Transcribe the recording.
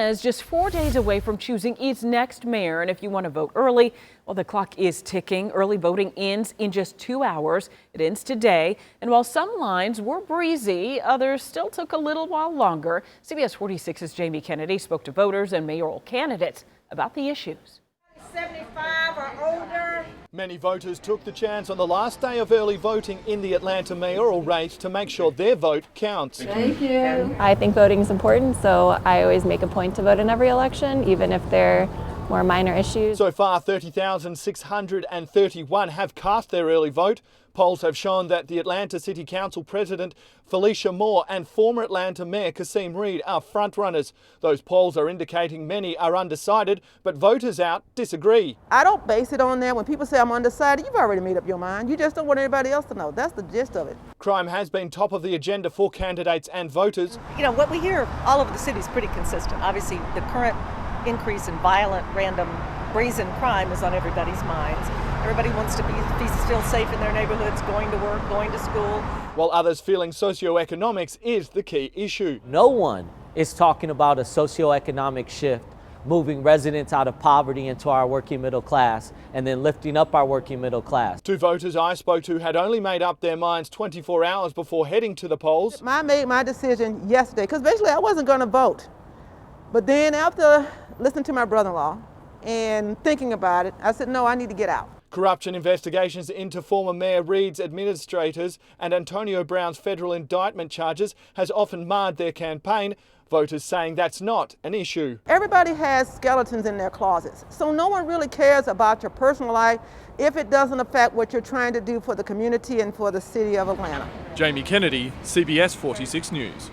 Is just 4 days away from choosing its next mayor, and if you want to vote early, well, the clock is ticking. Early voting ends in just 2 hours. It ends today, and while some lines were breezy, others still took a little while longer. CBS 46's Jamie Kennedy spoke to voters and mayoral candidates about the issues. 75 or older. Many voters took the chance on the last day of early voting in the Atlanta mayoral race to make sure their vote counts. Thank you. I think voting is important, so I always make a point to vote in every election, even if they're more minor issues. So far, 30,631 have cast their early vote. Polls have shown that the Atlanta City Council President Felicia Moore and former Atlanta Mayor Kasim Reed are frontrunners. Those polls are indicating many are undecided, but voters out disagree. I don't base it on that. When people say I'm undecided, you've already made up your mind. You just don't want anybody else to know. That's the gist of it. Crime has been top of the agenda for candidates and voters. You know, what we hear all over the city is pretty consistent. Obviously, the current increase in violent, random, brazen crime is on everybody's minds. Everybody wants to feel safe in their neighborhoods, going to work, going to school. While others feeling socioeconomics is the key issue. No one is talking about a socioeconomic shift, moving residents out of poverty into our working middle class, and then lifting up our working middle class. Two voters I spoke to had only made up their minds 24 hours before heading to the polls. I made my decision yesterday because basically I wasn't going to vote. But then after listening to my brother-in-law and thinking about it, I said, no, I need to get out. Corruption investigations into former Mayor Reed's administrators and Antonio Brown's federal indictment charges has often marred their campaign. Voters saying that's not an issue. Everybody has skeletons in their closets, so no one really cares about your personal life if it doesn't affect what you're trying to do for the community and for the city of Atlanta. Jamie Kennedy, CBS 46 News.